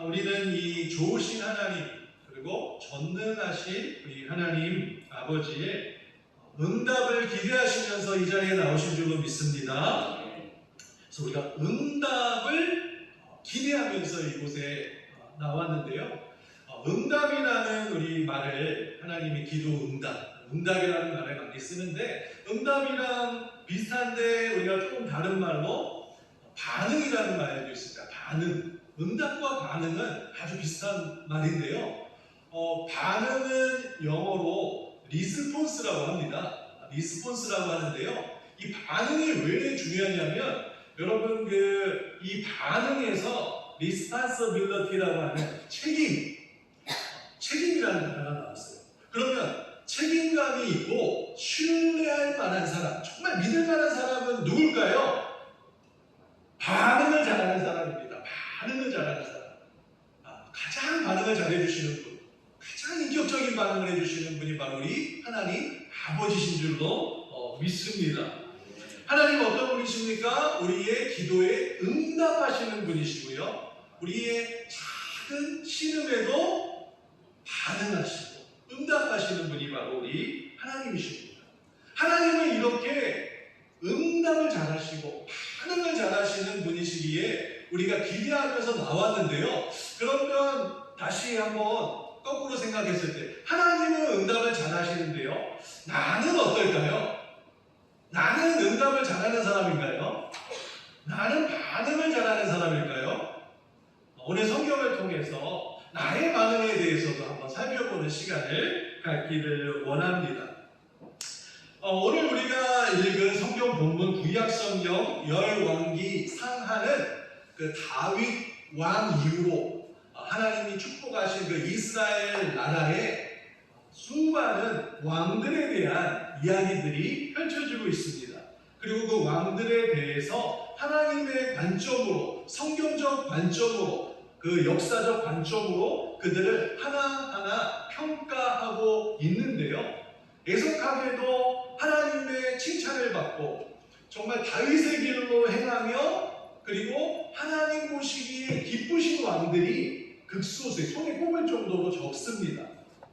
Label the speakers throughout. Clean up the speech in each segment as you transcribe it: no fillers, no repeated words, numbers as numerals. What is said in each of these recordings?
Speaker 1: 우리는 이 좋으신 하나님 그리고 전능하신 우리 하나님 아버지의 응답을 기대하시면서 이 자리에 나오신 줄로 믿습니다. 그래서 우리가 응답을 기대하면서 이곳에 나왔는데요. 응답이라는 우리 말을 하나님이 기도 응답이라는 말을 많이 쓰는데, 응답이랑 비슷한데 우리가 조금 다른 말로 반응이라는 말도 있습니다. 반응. 응답과 반응은 아주 비슷한 말인데요. 반응은 영어로 리스폰스라고 합니다. 리스폰스라고 하는데요. 이 반응이 왜 중요하냐면, 여러분 이 반응에서 responsibility라고 하는 책임이라는 단어가 나왔어요. 그러면 책임감이 있고 신뢰할 만한 사람, 정말 믿을 만한 사람은 누굴까요? 반응을 잘하는 사람입니다. 반응을 잘하는 사람. 가장 반응을 잘해주시는 분, 가장 인격적인 반응을 해주시는 분이 바로 우리 하나님 아버지신 줄로 믿습니다. 하나님 어떤 분이십니까? 우리의 기도에 응답하시는 분이시고요. 우리의 작은 신음에도 반응하시고 응답하시는 분이 바로 우리 하나님이십니다. 하나님은 이렇게 응답을 잘하시고 반응을 잘하시는 분이시기에 우리가 기대하면서 나왔는데요. 그러면 다시 한번 거꾸로 생각했을 때, 하나님은 응답을 잘하시는데요, 나는 어떨까요? 나는 응답을 잘하는 사람인가요? 나는 반응을 잘하는 사람일까요? 오늘 성경을 통해서 나의 반응에 대해서도 한번 살펴보는 시간을 갖기를 원합니다. 오늘 우리가 읽은 성경 본문 구약성경 열왕기 상하는 그 다윗 왕 이후로 하나님이 축복하신 그 이스라엘 나라의 수많은 왕들에 대한 이야기들이 펼쳐지고 있습니다. 그리고 그 왕들에 대해서 하나님의 관점으로, 성경적 관점으로, 그 역사적 관점으로 그들을 하나하나 평가하고 있는데요. 애석하게도 하나님의 칭찬을 받고 정말 다윗의 길로 행하며 그리고 하나님 보시기에 기쁘신 왕들이 극소수에 손에 꼽을 정도로 적습니다.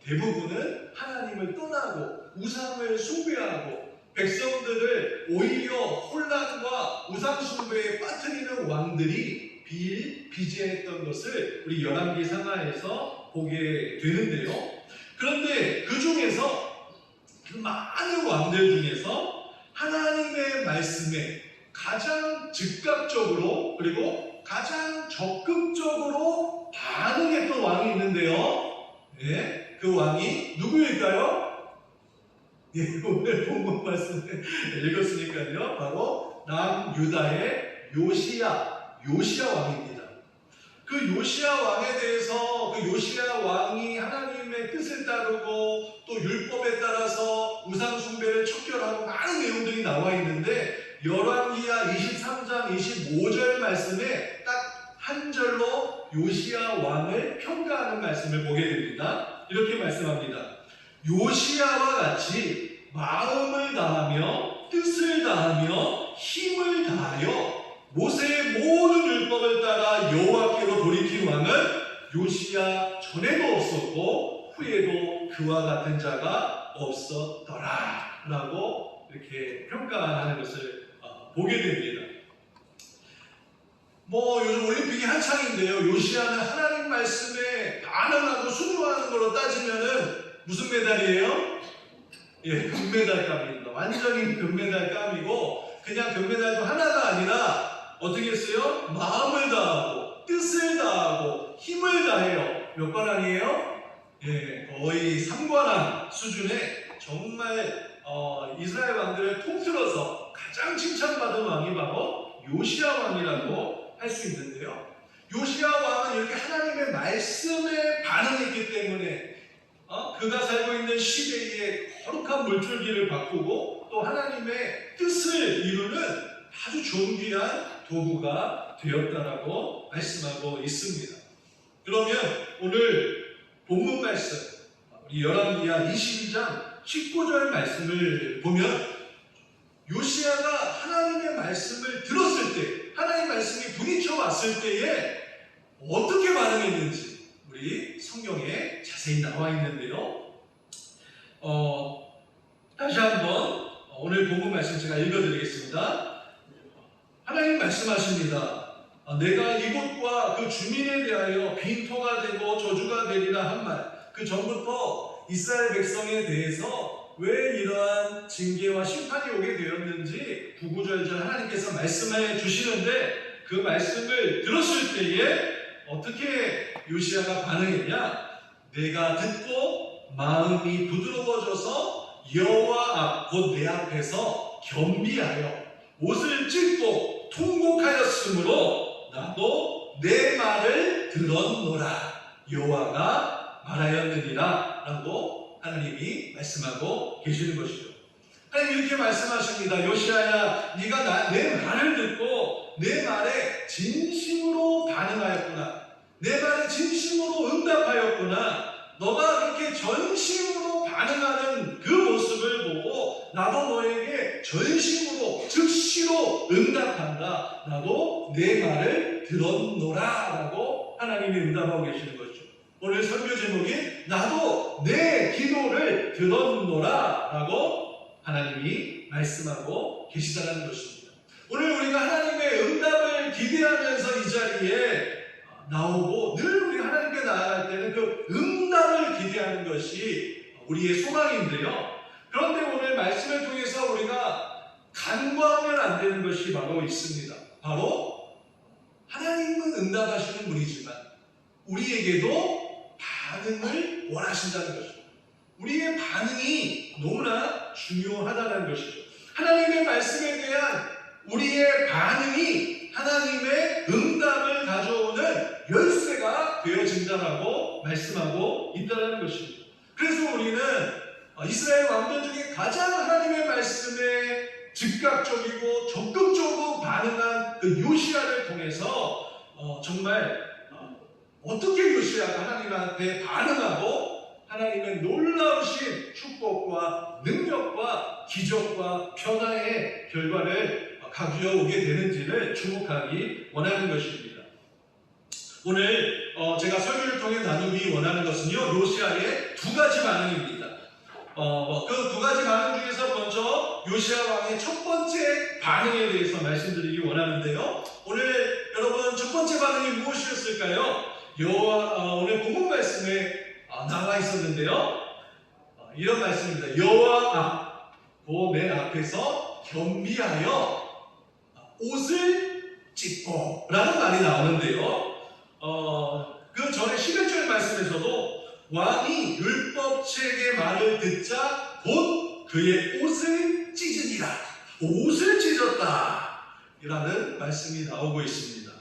Speaker 1: 대부분은 하나님을 떠나고 우상을 숭배하고 백성들을 오히려 혼란과 우상 숭배에 빠뜨리는 왕들이 비일비재했던 것을 우리 열왕기 상하에서 보게 되는데요. 그런데 그 중에서 그 많은 왕들 중에서 하나님의 말씀에 가장 즉각적으로 그리고 가장 적극적으로 반응했던 왕이 있는데요. 네, 그 왕이 누구일까요? 예, 오늘 본문 말씀을 읽었으니까요. 바로 남유다의 요시야 왕입니다. 그 요시야 왕에 대해서, 그 요시야 왕이 하나님의 뜻을 따르고 또 율법에 따라서 우상 숭배를 척결하고 많은 내용들이 나와 있는데, 열왕기하 23장 25절 말씀에 딱 한 절로 요시야 왕을 평가하는 말씀을 보게 됩니다. 이렇게 말씀합니다. 요시야와 같이 마음을 다하며 뜻을 다하며 힘을 다하여 모세의 모든 율법을 따라 여호와께로 돌이킨 왕은 요시야 전에도 없었고 후에도 그와 같은 자가 없었더라 라고 이렇게 평가하는 것을 보게 됩니다. 요즘 올림픽이 한창인데요. 요시야는 하나님 말씀에 반응하고 순종하는 걸로 따지면은 무슨 메달이에요? 예, 금메달감입니다. 완전히 금메달감이고, 그냥 금메달도 하나가 아니라 어떻게 했어요? 마음을 다하고 뜻을 다하고 힘을 다해요. 몇 관 아니에요? 예, 거의 3관왕 수준의 정말 이스라엘 왕들을 통틀어서 가장 칭찬받은 왕이 바로 요시야 왕이라고 할 수 있는데요. 요시야 왕은 이렇게 하나님의 말씀에 반응했기 때문에 그가 살고 있는 시대의 거룩한 물줄기를 바꾸고 또 하나님의 뜻을 이루는 아주 존귀한 도구가 되었다라고 말씀하고 있습니다. 그러면 오늘 본문 말씀, 우리 열왕기하 22장 19절 말씀을 보면, 요시야가 하나님의 말씀을 들었을 때, 하나님의 말씀이 부딪혀 왔을 때에 어떻게 반응했는지 우리 성경에 자세히 나와 있는데요. 다시 한번 오늘 본문 말씀 제가 읽어드리겠습니다. 하나님 말씀하십니다. 내가 이곳과 그 주민에 대하여 빈토가 되고 저주가 되리라 한 말, 그 전부터 이스라엘 백성에 대해서 왜 이러한 징계와 심판이 오게 되었는지 구구절절 하나님께서 말씀해 주시는데, 그 말씀을 들었을 때에 어떻게 요시야가 반응했냐? 내가 듣고 마음이 부드러워져서 여호와 앞 곧 내 앞에서 겸비하여 옷을 찢고 통곡하였으므로 나도 내 말을 들었노라 여호와가 말하였느니라 라고 하나님이 말씀하고 계시는 것이죠. 하나님 이렇게 말씀하십니다. 요시야야, 네가 내 말을 듣고 내 말에 진심으로 반응하였구나. 내 말에 진심으로 응답하였구나. 너가 그렇게 전심으로 반응하는 그 모습을 보고 나도 너에게 전심으로 즉시로 응답한다. 나도 내 말을 들었노라 라고 하나님이 응답하고 계시는 것이죠. 오늘 설교 제목이 나도 내 기도를 들었노라 라고 하나님이 말씀하고 계시다는 것입니다. 오늘 우리가 하나님의 응답을 기대하면서 이 자리에 나오고 늘 우리 하나님께 나아갈 때는 그 응답을 기대하는 것이 우리의 소망인데요. 그런데 오늘 말씀을 통해서 우리가 간과하면 안 되는 것이 바로 있습니다. 바로 하나님은 응답하시는 분이지만 우리에게도 반응을 원하신다는 것입니다. 우리의 반응이 너무나 중요하다는 것이죠. 하나님의 말씀에 대한 우리의 반응이 하나님의 응답을 가져오는 열쇠가 되어진다라고 말씀하고 있다는 것입니다. 그래서 우리는 이스라엘 왕들 중에 가장 하나님의 말씀에 즉각적이고 적극적으로 반응한 그 요시야를 통해서 정말 어떻게 요시야가 하나님한테 반응하고 하나님의 놀라우신 축복과 능력과 기적과 변화의 결과를 가져오게 되는지를 주목하기 원하는 것입니다. 오늘 제가 설교를 통해 나누기 원하는 것은요, 요시야의 두 가지 반응입니다. 그 두 가지 반응 중에서 먼저 요시야 왕의 첫 번째 반응에 대해서 말씀드리기 원하는데요. 오늘 여러분 첫 번째 반응이 무엇이었을까요? 오늘 본문 말씀에 나와 있었는데요. 이런 말씀입니다. 여호와 앞, 곧 내 앞에서 겸비하여 옷을 찢고 라는 말이 나오는데요. 그 전에 11절 말씀에서도 왕이 율법책의 말을 듣자 곧 그의 옷을 찢으니라. 옷을 찢었다 라는 말씀이 나오고 있습니다.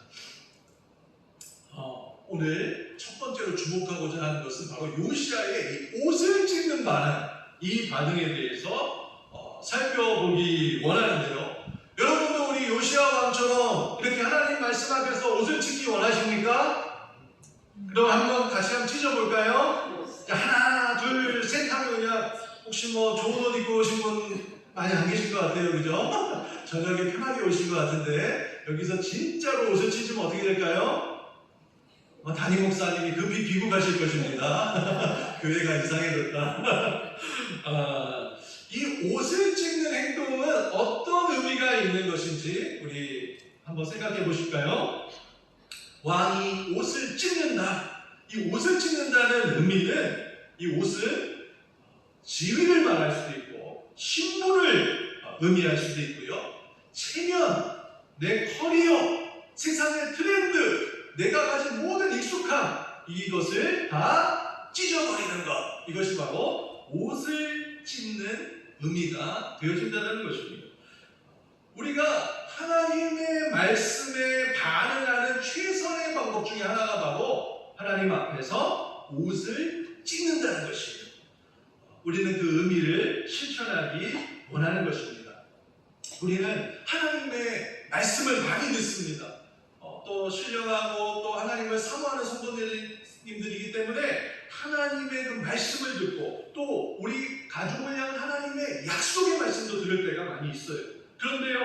Speaker 1: 오늘 첫 번째로 주목하고자 하는 것은 바로 요시야의 이 옷을 찢는 반응, 이 반응에 대해서 살펴보기 원하는데요. 여러분도 우리 요시야 왕처럼 이렇게 하나님 말씀 앞에서 옷을 찢기 원하십니까? 그럼 한번 같이 한번 찢어볼까요? 하나, 둘, 셋 하면 그냥 혹시 좋은 옷 입고 오신 분 많이 안 계신 것 같아요, 그죠? 저녁에 편하게 오신 것 같은데 여기서 진짜로 옷을 찢으면 어떻게 될까요? 담임 목사님이 급히 귀국하실 것입니다. 교회가 이상해졌다. 이 옷을 찢는 행동은 어떤 의미가 있는 것인지 우리 한번 생각해 보실까요? 왕이 옷을 찢는다. 이 옷을 찢는다는 의미는 이 옷은 지위를 말할 수도 있고 신분을 의미할 수도 있고요. 체면, 내 커리어, 세상의 트렌드, 내가 가진 모든 익숙함, 이것을 다 찢어버리는 것. 이것이 바로 옷을 찢는 의미가 되어진다는 것입니다. 우리가 하나님의 말씀에 반응하는 최선의 방법 중에 하나가 바로 하나님 앞에서 옷을 찢는다는 것입니다. 우리는 그 의미를 실천하기 원하는 것입니다. 우리는 하나님의 말씀을 많이 듣습니다. 또 신령하고 또 하나님을 사모하는 성도님들이기 때문에 하나님의 그 말씀을 듣고 또 우리 가족을 향한 하나님의 약속의 말씀도 들을 때가 많이 있어요. 그런데요,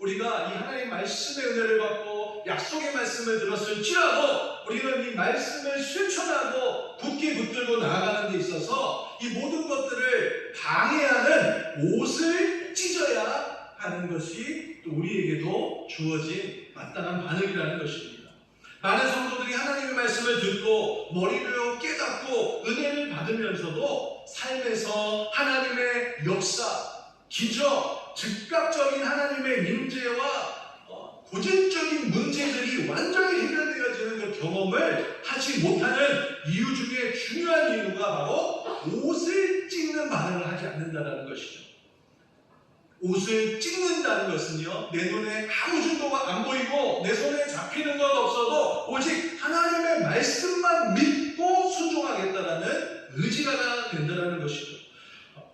Speaker 1: 우리가 이 하나님 말씀의 은혜를 받고 약속의 말씀을 들었을지라도 우리는 이 말씀을 실천하고 굳게 붙들고 나아가는 데 있어서 이 모든 것들을 방해하는 옷을 찢어야 하는 것이 또 우리에게도 주어진 마땅한 반응이라는 것입니다. 많은 성도들이 하나님의 말씀을 듣고 머리로 깨닫고 은혜를 받으면서도 삶에서 하나님의 역사, 기적, 즉각적인 하나님의 임재와 고질적인 문제들이 완전히 해결되어지는 그 경험을 하지 못하는 이유 중에 중요한 이유가 바로 옷을 찢는 반응을 하지 않는다는 것이죠. 옷을 찢는다는 것은요, 내 눈에 아무 증거가 안 보이고 내 손에 잡히는 것 없어도 오직 하나님의 말씀만 믿고 순종하겠다라는 의지가 된다는 것이죠.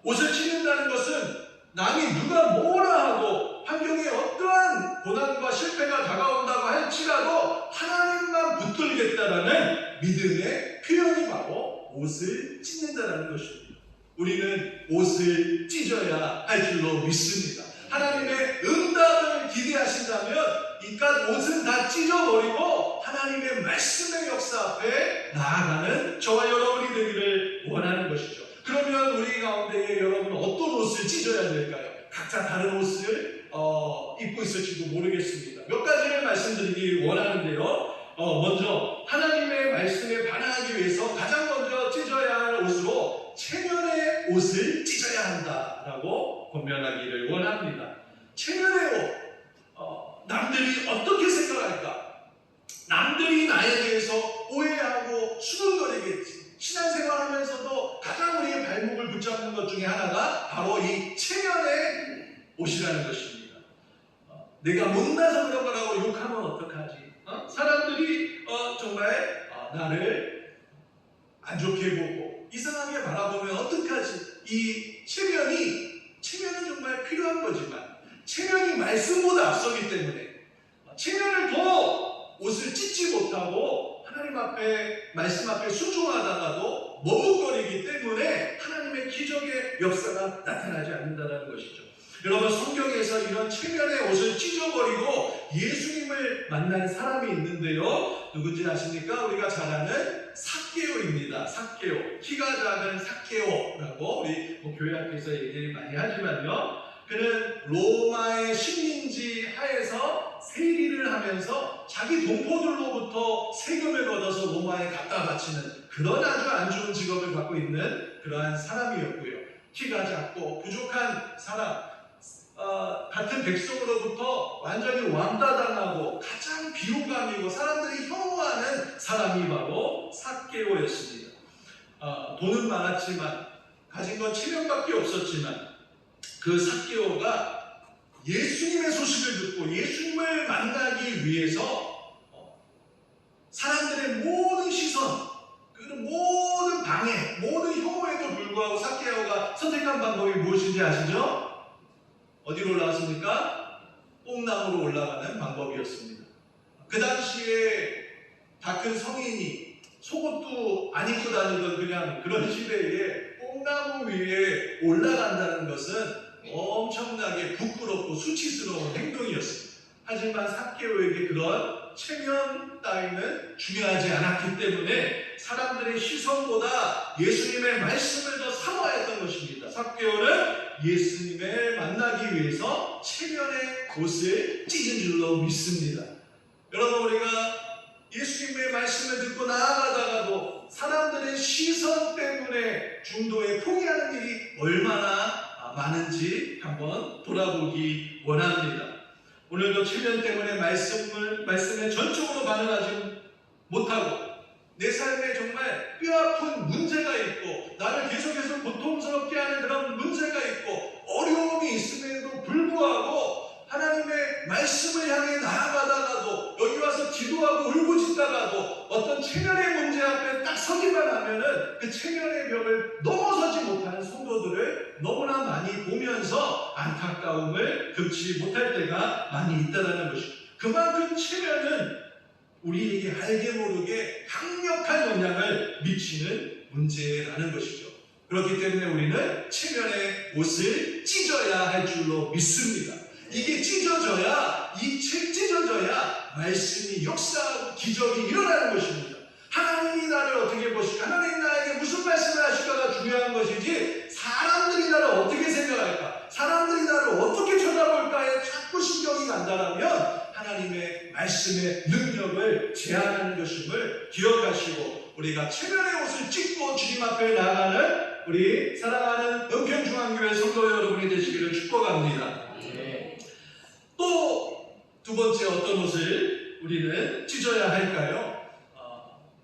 Speaker 1: 옷을 찢는다는 것은 남이 누가 뭐라 하고 환경에 어떠한 고난과 실패가 다가온다고 할지라도 하나님만 붙들겠다라는 믿음의 표현이 바로 옷을 찢는다는 것입니다. 우리는 옷을 찢어야 할 줄로 믿습니다. 하나님의 응답을 기대하신다면 이깟 옷은 다 찢어버리고 하나님의 말씀의 역사 앞에 나아가는 저와 여러분이 되기를 원하는 것이죠. 그러면 우리 가운데에 여러분은 어떤 옷을 찢어야 될까요? 각자 다른 옷을 입고 있을지도 모르겠습니다. 몇 가지를 말씀드리기 원하는데요. 먼저 하나님의 말씀에 반응하기 위해서 가장 먼저 찢어야 할 옷으로 체면의 옷을 찢어야 한다라고 권면하기를 원합니다. 체면의 옷, 남들이 어떻게 생각할까? 남들이 나에 대해서 오해하고 수군거리겠지. 신앙생활하면서도 가장 우리의 발목을 붙잡는 것 중에 하나가 바로 이 체면의 옷이라는 것입니다. 내가 못나서 그런 거라고 욕하면 어떡하지? 사람들이 정말 나를 안 좋게 보고 이상하게 바라보면 어떡하지? 이 체면은 정말 필요한 거지만 체면이 말씀보다 앞서기 때문에 체면을 더 옷을 찢지 못하고 하나님 앞에 말씀 앞에 순종하다가도 머뭇거리기 때문에 하나님의 기적의 역사가 나타나지 않는다는 것이죠. 여러분, 성경에서 이런 체면의 옷을 찢어버리고 예수님을 만난 사람이 있는데요. 누군지 아십니까? 우리가 잘 아는 삭개오입니다. 삭개오. 키가 작은 삭개오라고 우리 교회 앞에서 얘기를 많이 하지만요. 그는 로마의 식민지 하에서 세리를 하면서 자기 동포들로부터 세금을 걷어서 로마에 갖다 바치는 그런 아주 안 좋은 직업을 갖고 있는 그러한 사람이었고요. 키가 작고 부족한 사람, 같은 백성으로부터 완전히 왕따당하고 가장 비호감이고 사람들이 혐오하는 사람이 바로 삭개오였습니다. 돈은 많았지만 가진 건 체면밖에 없었지만 그 삭개오가 예수님의 소식을 듣고 예수님을 만나기 위해서 사람들의 모든 시선, 그리고 모든 방해, 모든 혐오에도 불구하고 삭개오가 선택한 방법이 무엇인지 아시죠? 어디로 올라갔습니까? 뽕나무로 올라가는 방법이었습니다. 그 당시에 다 큰 성인이 속옷도 안 입고 다니던 그냥 그런 시대에 뽕나무 위에 올라간다는 것은 엄청나게 부끄럽고 수치스러운 행동이었습니다. 하지만 삭개오에게 그런 체면 따위는 중요하지 않았기 때문에 사람들의 시선보다 예수님의 말씀을 더 사모했던 것입니다. 삭개오는 예수님을 만나기 위해서 체면의 옷을 찢은 줄로 믿습니다. 여러분, 우리가 예수님의 말씀을 듣고 나아가다가도 사람들의 시선 때문에 중도에 포기하는 일이 얼마나 많은지 한번 돌아보기 원합니다. 오늘도 체면 때문에 말씀에 전적으로 반응하지 못하고 내 삶에 정말 뼈아픈 문제가 있고 나를 계속해서 고통스럽게 하는 그런 문제가 있고 어려움이 있음에도 불구하고 하나님의 말씀을 향해 나아가다가도 여기 와서 기도하고 울부짖다가도 어떤 체면의 문제 앞에 딱 서기만 하면은 그 체면의 벽을 넘어서지 못하는 성도들을 너무나 많이 보면서 안타까움을 금치 못할 때가 많이 있다는 것입니다. 그만큼 체면은 우리에게 알게 모르게 강력한 영향을 미치는 문제라는 것이죠. 그렇기 때문에 우리는 체면의 옷을 찢어야 할 줄로 믿습니다. 이게 찢어져야 말씀이 역사하고 기적이 일어나는 것입니다. 하나님이 나를 어떻게 보실까? 하나님이 나에게 무슨 말씀을 하실까가 중요한 것이지 사람들이 나를 어떻게 생각할까? 사람들이 나를 어떻게 쳐다볼까에 자꾸 신경이 간다라면 하나님의 말씀의 능력을 제한하는 것임을 기억하시고 우리가 체면의 옷을 찢고 주님 앞에 나가는 우리 사랑하는 은평중앙교회 성도 여러분이 되시기를 축복합니다. 또 두 번째 어떤 옷을 우리는 찢어야 할까요?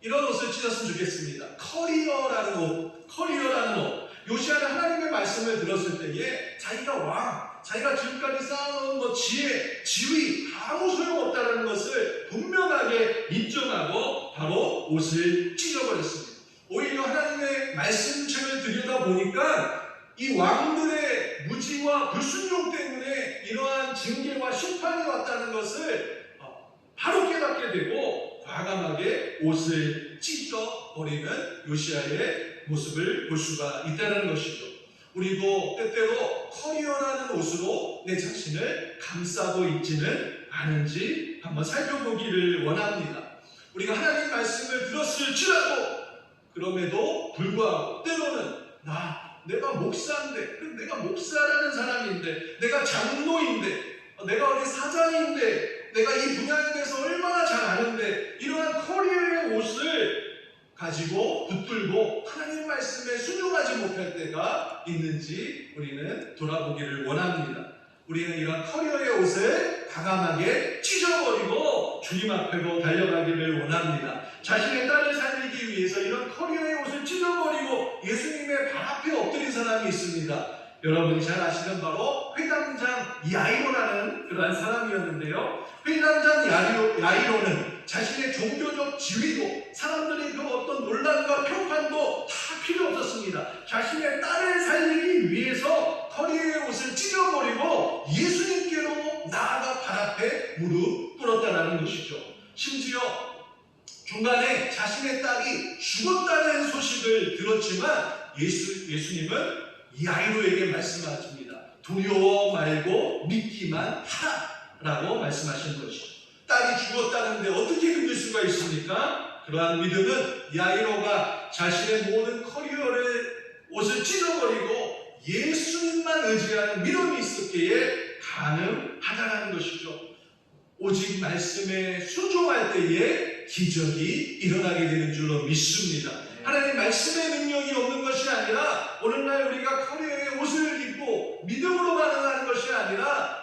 Speaker 1: 이런 옷을 찢었으면 좋겠습니다. 커리어라는 옷. 요시아는 하나님의 말씀을 들었을 때에 자기가 왕, 자기가 지금까지 쌓아놓은 지혜, 지위 아무 소용없다는 것을 분명하게 인정하고 바로 옷을 찢어버렸습니다. 오히려 하나님의 말씀책을 들여다보니까 이 왕들의 무지와 불순종 때문에 이러한 징계와 심판이 왔다는 것을 바로 깨닫게 되고 과감하게 옷을 찢어버리는 요시아의 모습을 볼 수가 있다는 것이죠. 우리도 때때로 커리어라는 옷으로 내 자신을 감싸고 있지는 않은지 한번 살펴보기를 원합니다. 우리가 하나님 말씀을 들었을지라도 그럼에도 불구하고 때로는 내가 목사인데, 내가 목사라는 사람인데, 내가 장로인데, 내가 어디 사장인데, 내가 이 분야에 대해서 얼마나 잘 아는데 이러한 커리어의 옷을 가지고 붙들고 하나님 말씀에 순종하지 못할 때가 있는지 우리는 돌아보기를 원합니다. 우리는 이런 커리어의 옷을 과감하게 찢어버리고 주님 앞으로 달려가기를 원합니다. 자신의 딸을 살리기 위해서 이런 커리어의 옷을 찢어버리고 예수님의 발 앞에 엎드린 사람이 있습니다. 여러분이 잘 아시는 바로 회당장 야이로라는 그러한 사람이었는데요. 회당장 야이로는 자신의 종교적 지위도 사람들의 그 어떤 논란과 평판도 다 필요 없었습니다. 자신의 딸을 살리기 위해서 커리어의 옷을 찢어버리고 예수님께로 나아가 발 앞에 무릎 꿇었다는 것이죠. 심지어 중간에 자신의 딸이 죽었다는 소식을 들었지만 예수님은 야이로에게 말씀하십니다. 두려워 말고 믿기만 하라고 말씀하신 것이죠. 딸이 죽었다는데 어떻게 믿을 수가 있습니까? 그러한 믿음은 야이로가 자신의 모든 커리어를 옷을 찢어버리고 예수님만 의지하는 믿음이 있었기에 가능하다는 것이죠. 오직 말씀에 순종할 때에 기적이 일어나게 되는 줄로 믿습니다. 하나님 말씀의 능력이 없는 것이 아니라 오늘날 우리가 커리어의 옷을 입고 믿음으로 반응하는 것이 아니라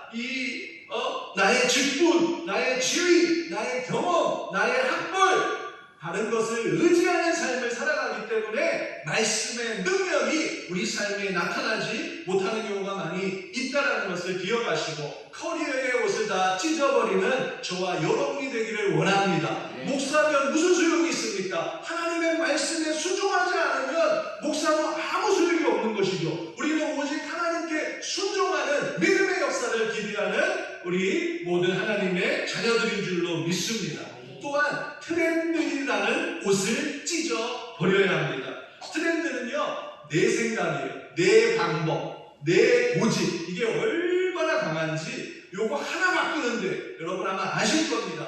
Speaker 1: 나의 직분, 나의 지위, 나의 경험, 나의 학벌 다른 것을 의지하는 삶을 살아가기 때문에 말씀의 능력이 우리 삶에 나타나지 못하는 경우가 많이 있다는 것을 기억하시고 커리어의 옷을 다 찢어버리는 저와 여러분이 되기를 원합니다. 목사면 무슨 소용이 있습니까? 하나님의 말씀에 순종하지 않으면 목사는 아무 소용이 없는 것이죠. 우리는 오직 하나님께 순종하는 믿음의 역사를 기대하는 우리 모든 하나님의 자녀들인 줄로 믿습니다. 또한 트렌드라는 옷을 찢어버려야 합니다. 트렌드는요, 내 생각이에요. 내 방법, 내 고집, 이게 얼마나 강한지 요거 하나 바꾸는데 여러분 아마 아실 겁니다.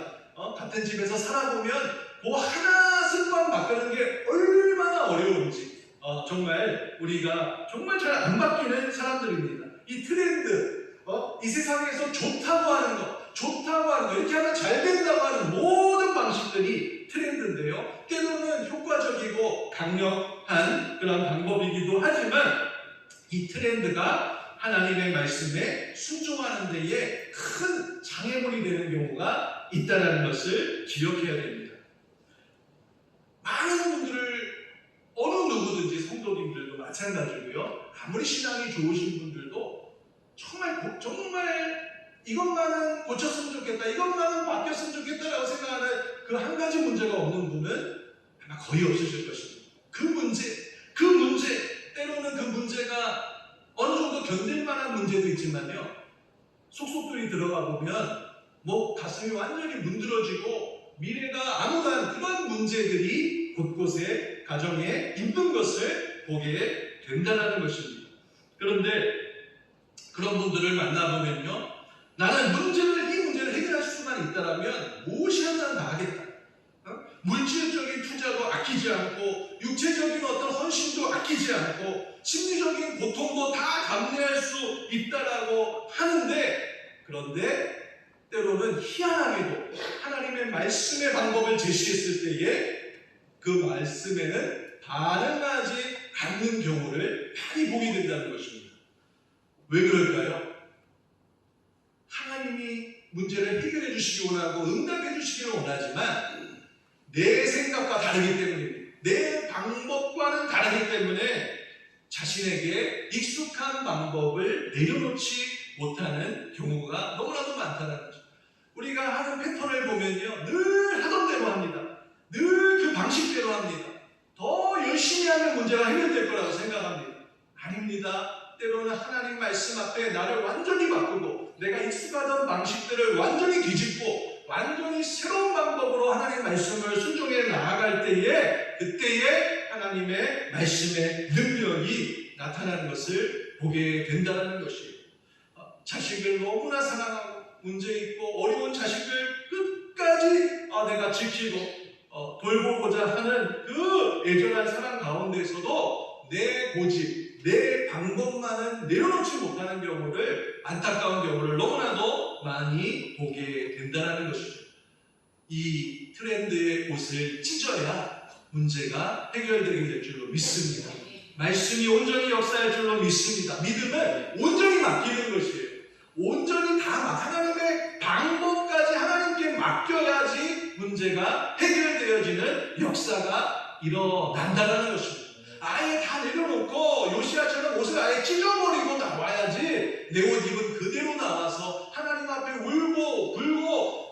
Speaker 1: 같은 집에서 살아보면 그 하나 습관 바꾸는 게 얼마나 어려운지 정말 우리가 정말 잘 안 바뀌는 사람들입니다. 이 트렌드, 이 세상에서 좋다고 하는 것, 이렇게 하면 잘 된다고 하는 모든 방식들이 트렌드인데요. 때로는 효과적이고 강력한 그런 방법이기도 하지만 이 트렌드가 하나님의 말씀에 순종하는 데에 큰 장애물이 되는 경우가 있다는 것을 기억해야 됩니다. 많은 분들을 어느 누구든지 성도님들도 마찬가지고요. 아무리 신앙이 좋으신 분들도 정말 이것만은 고쳤으면 좋겠다, 이것만은 바뀌었으면 좋겠다라고 생각하는 그 한 가지 문제가 없는 분은 아마 거의 없으실 것입니다. 그 문제, 때로는 그 문제가 어느 정도 견딜 만한 문제도 있지만요. 속속들이 들어가 보면 가슴이 완전히 문드러지고 미래가 암울한 그런 문제들이 곳곳에 가정에 있는 것을 보게 된다는 것입니다. 그런데 그런 분들을 만나보면요. 나는 이 문제를 해결할 수만 하나만 있다라면 무엇이 하나 다 하겠다. 물질적인 투자도 아끼지 않고 육체적인 어떤 헌신도 아끼지 않고 심리적인 고통도 다 감내할 수 있다라고 하는데, 그런데 때로는 희한하게도 하나님의 말씀의 방법을 제시했을 때에 그 말씀에는 반응하지 않는 경우를 많이 보게 된다는 것입니다. 왜 그럴까요? 하나님이 문제를 해결해 주시기 원하고 응답해 주시기를 원하지만 내 생각과 다르기 때문입니다. 내 방법과는 다르기 때문에 자신에게 익숙한 방법을 내려놓지 못하는 경우가 너무나도 많다는 거죠. 우리가 하는 패턴을 보면요, 늘 하던 대로 합니다. 늘 그 방식대로 합니다. 더 열심히 하면 문제가 해결될 거라고 생각합니다. 아닙니다. 때로는 하나님 말씀 앞에 나를 완전히 바꾸고 내가 익숙하던 방식들을 완전히 뒤집고 완전히 새로운 방법으로 하나님 말씀을 순종해 나아갈 때에, 그때에 하나님의 말씀의 능력이 나타나는 것을 보게 된다는 것이에요. 자식을 너무나 사랑하고 문제 있고 어려운 자식을 끝까지 내가 지키고 돌보고자 하는 그 애절한 사랑 가운데서도 내 고집, 내 방법만은 내려놓지 못하는 경우를, 안타까운 경우를 너무나도 많이 보게 된다는 것이죠. 이 트렌드의 옷을 찢어야 문제가 해결되게 될 줄로 믿습니다. 말씀이 온전히 역사할 줄로 믿습니다. 믿음은 온전히 맡기는 것이에요. 온전히 다 하나님의 방법까지 하나님께 맡겨야지 문제가 해결되어지는 역사가 일어난다는 것입니다. 아예 다 내려놓고 요시야처럼 옷을 아예 찢어버리고 나와야지 내 옷 입은 그대로 나와서 하나님 앞에 울고 불고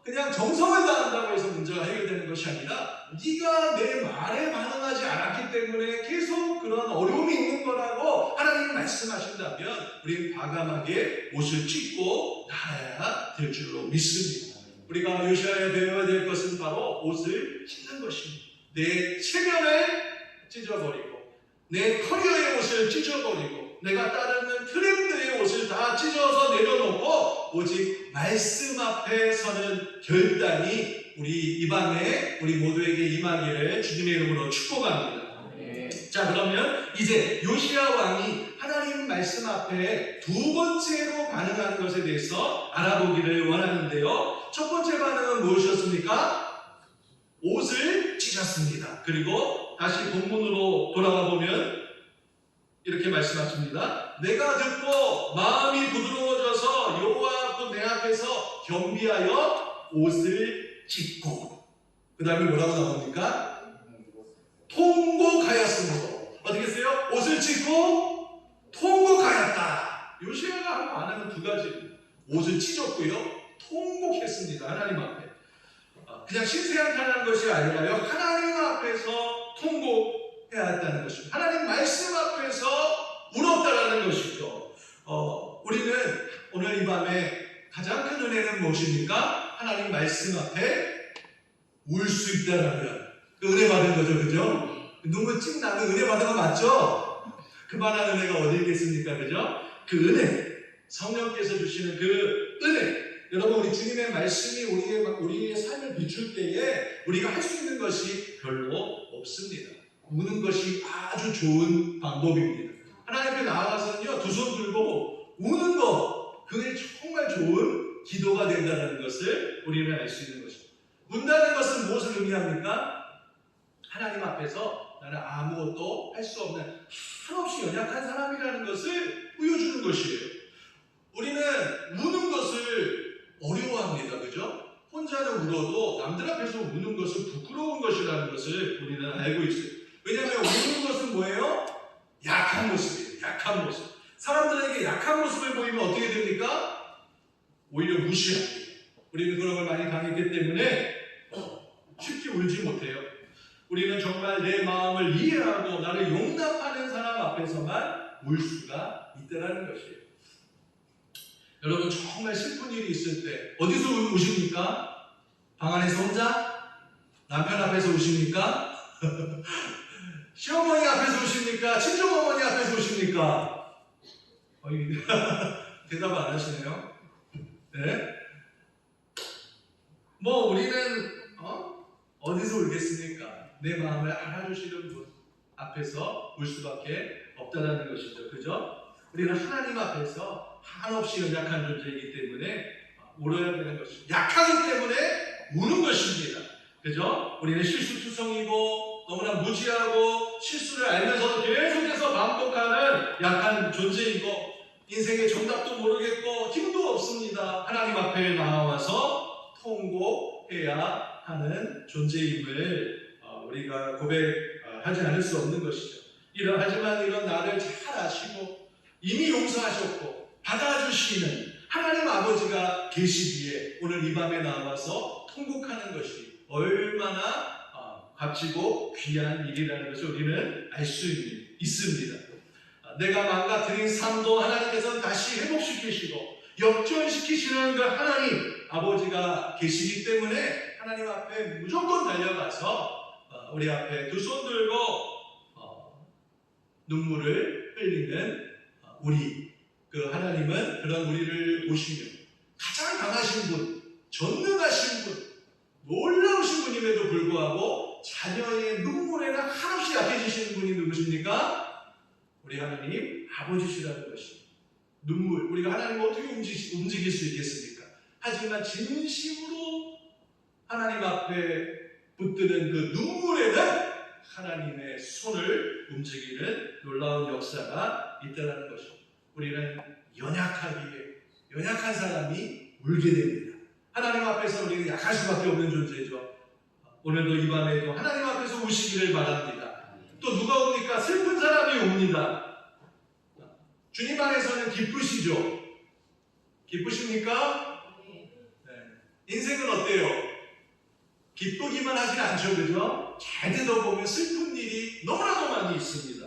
Speaker 1: 그냥 정성을 다한다고 해서 문제가 해결되는 것이 아니라 네가 내 말에 반응하지 않았기 때문에 계속 그런 어려움이 있는 거라고 하나님이 말씀하신다면 우리는 과감하게 옷을 찢고 나아야 될 줄로 믿습니다. 우리가 요시야에 배워야 될 것은 바로 옷을 찢는 것입니다. 내 체면을 찢어버리고 내 커리어의 옷을 찢어버리고 내가 따르는 트렌드의 옷을 다 찢어서 내려놓고 오직 말씀 앞에 서는 결단이 우리 이 밤에 우리 모두에게 임하기를 주님의 이름으로 축복합니다. 자, 그러면 이제 요시야 왕이 하나님 말씀 앞에 두 번째로 반응하는 것에 대해서 알아보기를 원하는데요. 첫 번째 반응은 무엇이었습니까? 옷을 찢었습니다. 그리고 다시 본문으로 돌아가 보면 이렇게 말씀하십니다. 내가 듣고 마음이 부드러워져서 여호와 앞 내 앞에서 겸비하여 옷을 찢고, 그 다음에 뭐라고 나옵니까? 통곡하였습니다. 어떻게 했어요? 옷을 찢고 통곡하였다. 요시야가 한 반응은 두 가지. 옷을 찢었고요, 통곡했습니다. 하나님 앞에. 그냥 신세한탄하는 것이 아니라요, 하나님 앞에서 통곡해야 한다는 것입니다. 하나님 말씀 앞에서 울었다라는 것이죠. 우리는 오늘 이 밤에 가장 큰 은혜는 무엇입니까? 하나님 말씀 앞에 울 수 있다라면 그 은혜 받은 거죠, 그죠? 눈물 찡 나면 은혜 받은 거 맞죠? 그만한 은혜가 어디 있겠습니까, 그죠? 그 은혜, 성령께서 주시는 그 은혜. 여러분, 우리 주님의 말씀이 우리의 삶을 비출 때에 우리가 할 수 있는 것이 별로 없습니다. 우는 것이 아주 좋은 방법입니다. 하나님 앞에 나아가서는요, 두 손 들고 우는 것, 그게 정말 좋은 기도가 된다는 것을 우리는 알 수 있는 것입니다. 운다는 것은 무엇을 의미합니까? 하나님 앞에서 나는 아무것도 할 수 없는 한없이 연약한 사람이라는 것을 보여주는 것이에요. 우리는 우는 것을 어려워합니다. 그죠? 혼자는 울어도 남들 앞에서 우는 것은 부끄러운 것이라는 것을 우리는 알고 있어요. 왜냐하면 우는 것은 뭐예요? 약한 모습이에요. 약한 모습. 사람들에게 약한 모습을 보이면 어떻게 됩니까? 오히려 무시합니다. 우리는 그런 걸 많이 당했기 때문에 쉽게 울지 못해요. 우리는 정말 내 마음을 이해하고 나를 용납하는 사람 앞에서만 울 수가 있다는 것이에요. 여러분, 정말 슬픈 일이 있을 때 어디서 우십니까? 방 안에서 혼자? 남편 앞에서 우십니까? 시어머니 앞에서 우십니까? 친정어머니 앞에서 우십니까? 대답 안 하시네요. 네? 뭐 우리는 어디서 울겠습니까? 내 마음을 알아주시는 분 앞에서 울 수밖에 없다는 것이죠. 그죠? 우리는 하나님 앞에서 한없이 연약한 존재이기 때문에 울어야 되는 것이죠. 약하기 때문에 우는 것입니다. 그죠? 우리는 실수투성이고 너무나 무지하고 실수를 알면서도 계속해서 반복하는 약한 존재이고 인생의 정답도 모르겠고 힘도 없습니다. 하나님 앞에 나와서 통곡해야 하는 존재임을 우리가 고백하지 않을 수 없는 것이죠. 하지만 이런 나를 잘 아시고 이미 용서하셨고 받아주시는 하나님 아버지가 계시기에 오늘 이 밤에 나와서 통곡하는 것이 얼마나 값지고 귀한 일이라는 것을 우리는 알 수 있습니다. 내가 망가뜨린 삶도 하나님께서는 다시 회복시키시고 역전시키시는 그 하나님 아버지가 계시기 때문에 하나님 앞에 무조건 달려가서 우리 앞에 두 손 들고 눈물을 흘리는 우리, 그 하나님은 그런 우리를 보시며 가장 강하신 분, 전능하신 분, 놀라우신 분임에도 불구하고 자녀의 눈물에는 한없이 약해지시는 분이 누구십니까? 우리 하나님 아버지시라는 것입니다. 눈물, 우리가 하나님을 어떻게 움직일 수 있겠습니까? 하지만 진심으로 하나님 앞에 붙드는 그 눈물에는 하나님의 손을 움직이는 놀라운 역사가 있다는 것입니다. 우리는 연약한 사람이 울게 됩니다. 하나님 앞에서 우리는 약할 수밖에 없는 존재죠. 오늘도 이 밤에도 하나님 앞에서 우시기를 바랍니다. 또 누가 옵니까? 슬픈 사람이 옵니다. 주님 안에서는 기쁘시죠? 기쁘십니까? 네. 인생은 어때요? 기쁘기만 하진 않죠, 그죠? 잘 되다보면 슬픈 일이 너무나도 많이 있습니다.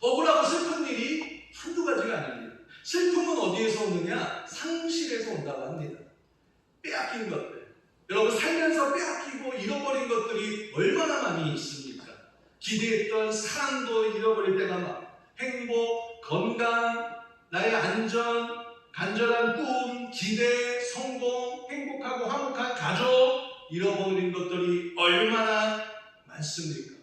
Speaker 1: 억울하고 슬픈 일이 한두 가지가 아닙니다. 슬픔은 어디에서 오느냐? 상실에서 온다고 합니다. 빼앗긴 것들. 여러분 살면서 빼앗기고 잃어버린 것들이 얼마나 많이 있습니까? 기대했던 사랑도 잃어버릴 때가 많고 행복, 건강, 나의 안전, 간절한 꿈, 기대, 성공, 행복하고 화목한 가족 잃어버린 것들이 얼마나 많습니까?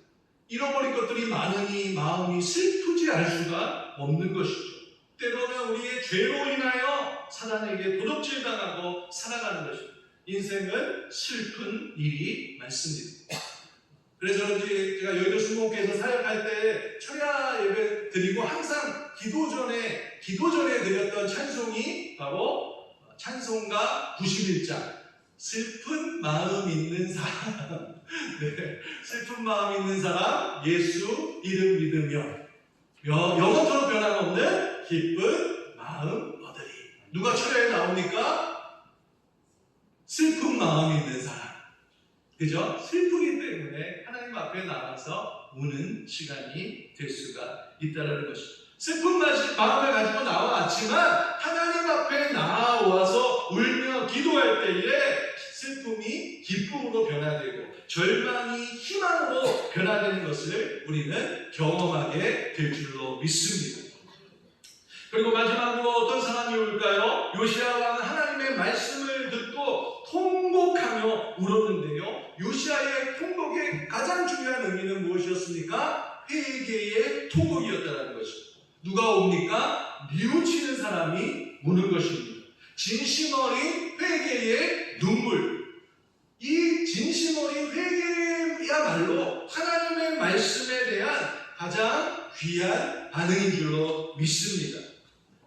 Speaker 1: 잃어버린 것들이 많으니 마음이 슬프지 않을 수가 없는 것이죠. 때로는 우리의 죄로 인하여 사단에게 도둑질당하고 살아가는 것입니다. 인생은 슬픈 일이 많습니다. 그래서 그런지 제가 여의도 순복음교회에서 사역할 때 철야 예배 드리고 항상 기도 전에 드렸던 찬송이 바로 찬송가 91장 슬픈 마음 있는 사람 네, 슬픈 마음 있는 사람 예수 이름 믿으며 영원토록 변함없는 기쁜 마음 얻으리. 누가 철야에 나옵니까? 슬픈 마음 있는 사람. 그죠? 슬프기 때문에 하나님 앞에 나와서 우는 시간이 될 수가 있다는 것입니다. 슬픈 마음을 가지고 나와왔지만 하나님 앞에 나와서 울며 기도할 때에 슬픔이 기쁨으로 변화되고 절망이 희망으로 변화되는 것을 우리는 경험하게 될 줄로 믿습니다. 그리고 마지막으로 어떤 사람이 올까요? 요시야 왕은 하나님의 말씀을 듣고 통곡하며 울었는데요. 요시야의 통곡의 가장 중요한 의미는 무엇이었습니까? 회개의 통곡이었다는 것입니다. 누가 옵니까? 뉘우치는 사람이 우는 것입니다. 진심 어린 회개의 눈물. 이 진심 어린 회개야말로 하나님의 말씀에 대한 가장 귀한 반응인 줄로 믿습니다.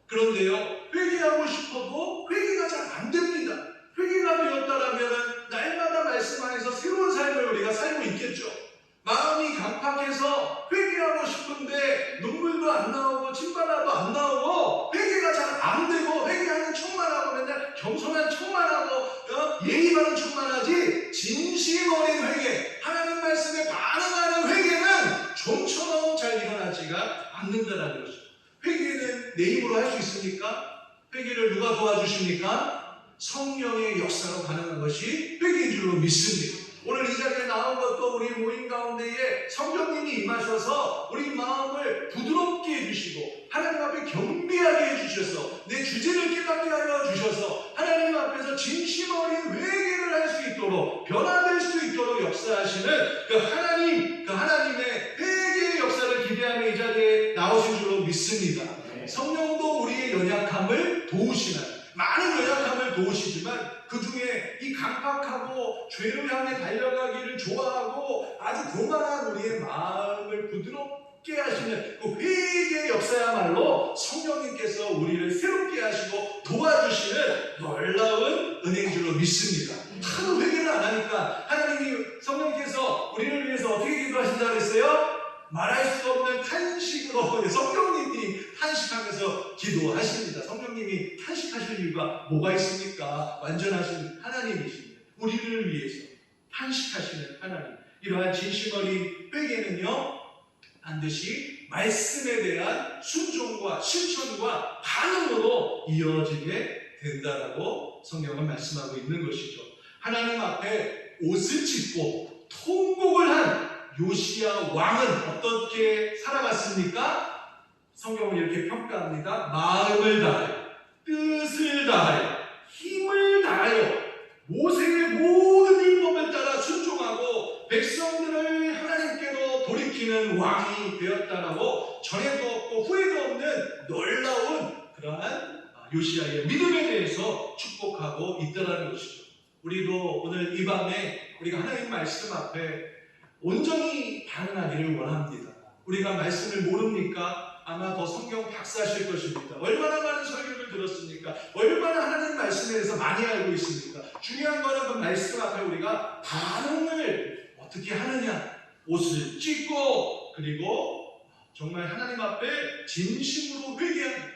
Speaker 1: 그런데요, 회개하고 싶어도 회개가 잘 안 됩니다. 회개가 되었다라면 날마다 말씀 안에서 새로운 삶을 우리가 살고 있겠죠. 마음이 강팍해서 회개하고 싶은데 눈물도 안 나오고 침바라도 안 나오고 회개가 잘 안 되고 회개하는 척만 하고 맨날 겸손한 척만 하고 예의 바른 척만 하지 진심 어린 회개, 하나님 말씀에 반응하는 회개는 좀처럼 잘 일어나지가 않는다는 것이죠. 회개는 내 힘으로 할 수 있습니까? 회개를 누가 도와주십니까? 성령의 역사로 가능한 것이 회개인 줄로 믿습니다. 오늘 이 자리에 나온 것도 우리 모임 가운데에 성령님이 임하셔서 우리 마음을 부드럽게 해주시고 하나님 앞에 겸비하게 해주셔서 내 주제를 깨닫게 하여 주셔서 하나님 앞에서 진심 어린 회개를 할 수 있도록 변화될 수 있도록 역사하시는 그 하나님의 회개의 역사를 기대하며 이 자리에 나오신 줄로 믿습니다. 성령도 우리의 연약함을 도우시는, 많은 연약함을 도우시지만 그 중에 이 강팍하고 죄를 향해 달려가기를 좋아하고 아주 교만한 우리의 마음을 부드럽게 하시는 그 회개의 역사야말로 성령님께서 우리를 새롭게 하시고 도와주시는 놀라운 은혜인 줄로 믿습니다. 하도 회개를 안 하니까 하나님이, 성령님께서 우리를 위해서 어떻게 기도하신다고 그랬어요? 말할 수 없는 탄식으로 성령님이 탄식하면서 기도하십니다. 성령님이 탄식하실 이유가 뭐가 있습니까? 완전하신 하나님이십니다. 우리를 위해서 탄식하시는 하나님. 이러한 진심 어린 회개는요, 반드시 말씀에 대한 순종과 실천과 반응으로 이어지게 된다라고 성경은 말씀하고 있는 것이죠. 하나님 앞에 옷을 찢고 통곡을 한 요시야 왕은 어떻게 살아갔습니까? 성경은 이렇게 평가합니다. 마음을 다하여, 뜻을 다하여, 힘을 다하여 모세의 모든 율법을 따라 순종하고 백성들을 하나님께로 돌이키는 왕이 되었다라고 전에도 없고 후에도 없는 놀라운 그러한 요시야의 믿음에 대해서 축복하고 있다라는 것이죠. 우리도 오늘 이 밤에 우리가 하나님 말씀 앞에 온전히 반응하기를 원합니다. 우리가 말씀을 모릅니까? 아마 더 성경 박사하실 것입니다. 얼마나 많은 설교를 들었습니까? 얼마나 하나님 말씀에 대해서 많이 알고 있습니까? 중요한 거는 그 말씀 앞에 우리가 반응을 어떻게 하느냐. 옷을 찢고 그리고 정말 하나님 앞에 진심으로 회개하는,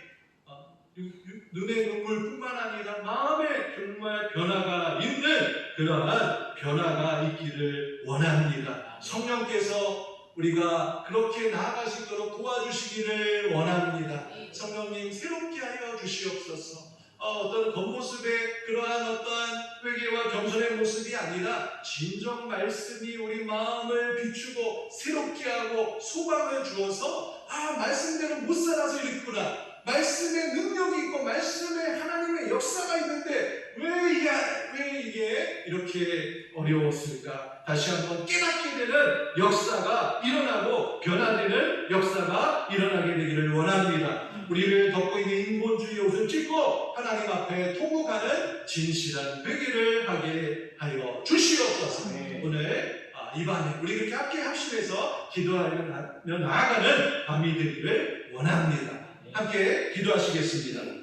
Speaker 1: 눈의 눈물뿐만 아니라 마음에 정말 변화가 있는 그러한 변화가 있기를 원합니다. 성령께서 우리가 그렇게 나아갈 수 있도록 도와주시기를 원합니다. 성령님 새롭게 하여 주시옵소서. 어떤 겉모습의 그러한 어떠한 회개와 겸손의 모습이 아니라 진정 말씀이 우리 마음을 비추고 새롭게 하고 소망을 주어서 말씀대로 못 살아서 이랬구나. 말씀에 능력이 있고 말씀에 하나님의 역사가 있는데 왜 이게 이렇게 어려웠을까? 다시 한번 깨닫게 되는 역사가 일어나고 변화되는 역사가 일어나게 되기를 원합니다. 우리를 덮고 있는 인본주의 옷을 찢고 하나님 앞에 통곡하는 진실한 회개를 하게 하여 주시옵소서. 오늘 이 밤에 우리 그렇게 함께 합심해서 기도하며 나아가는 밤이 되기를 원합니다. 함께 기도하시겠습니다.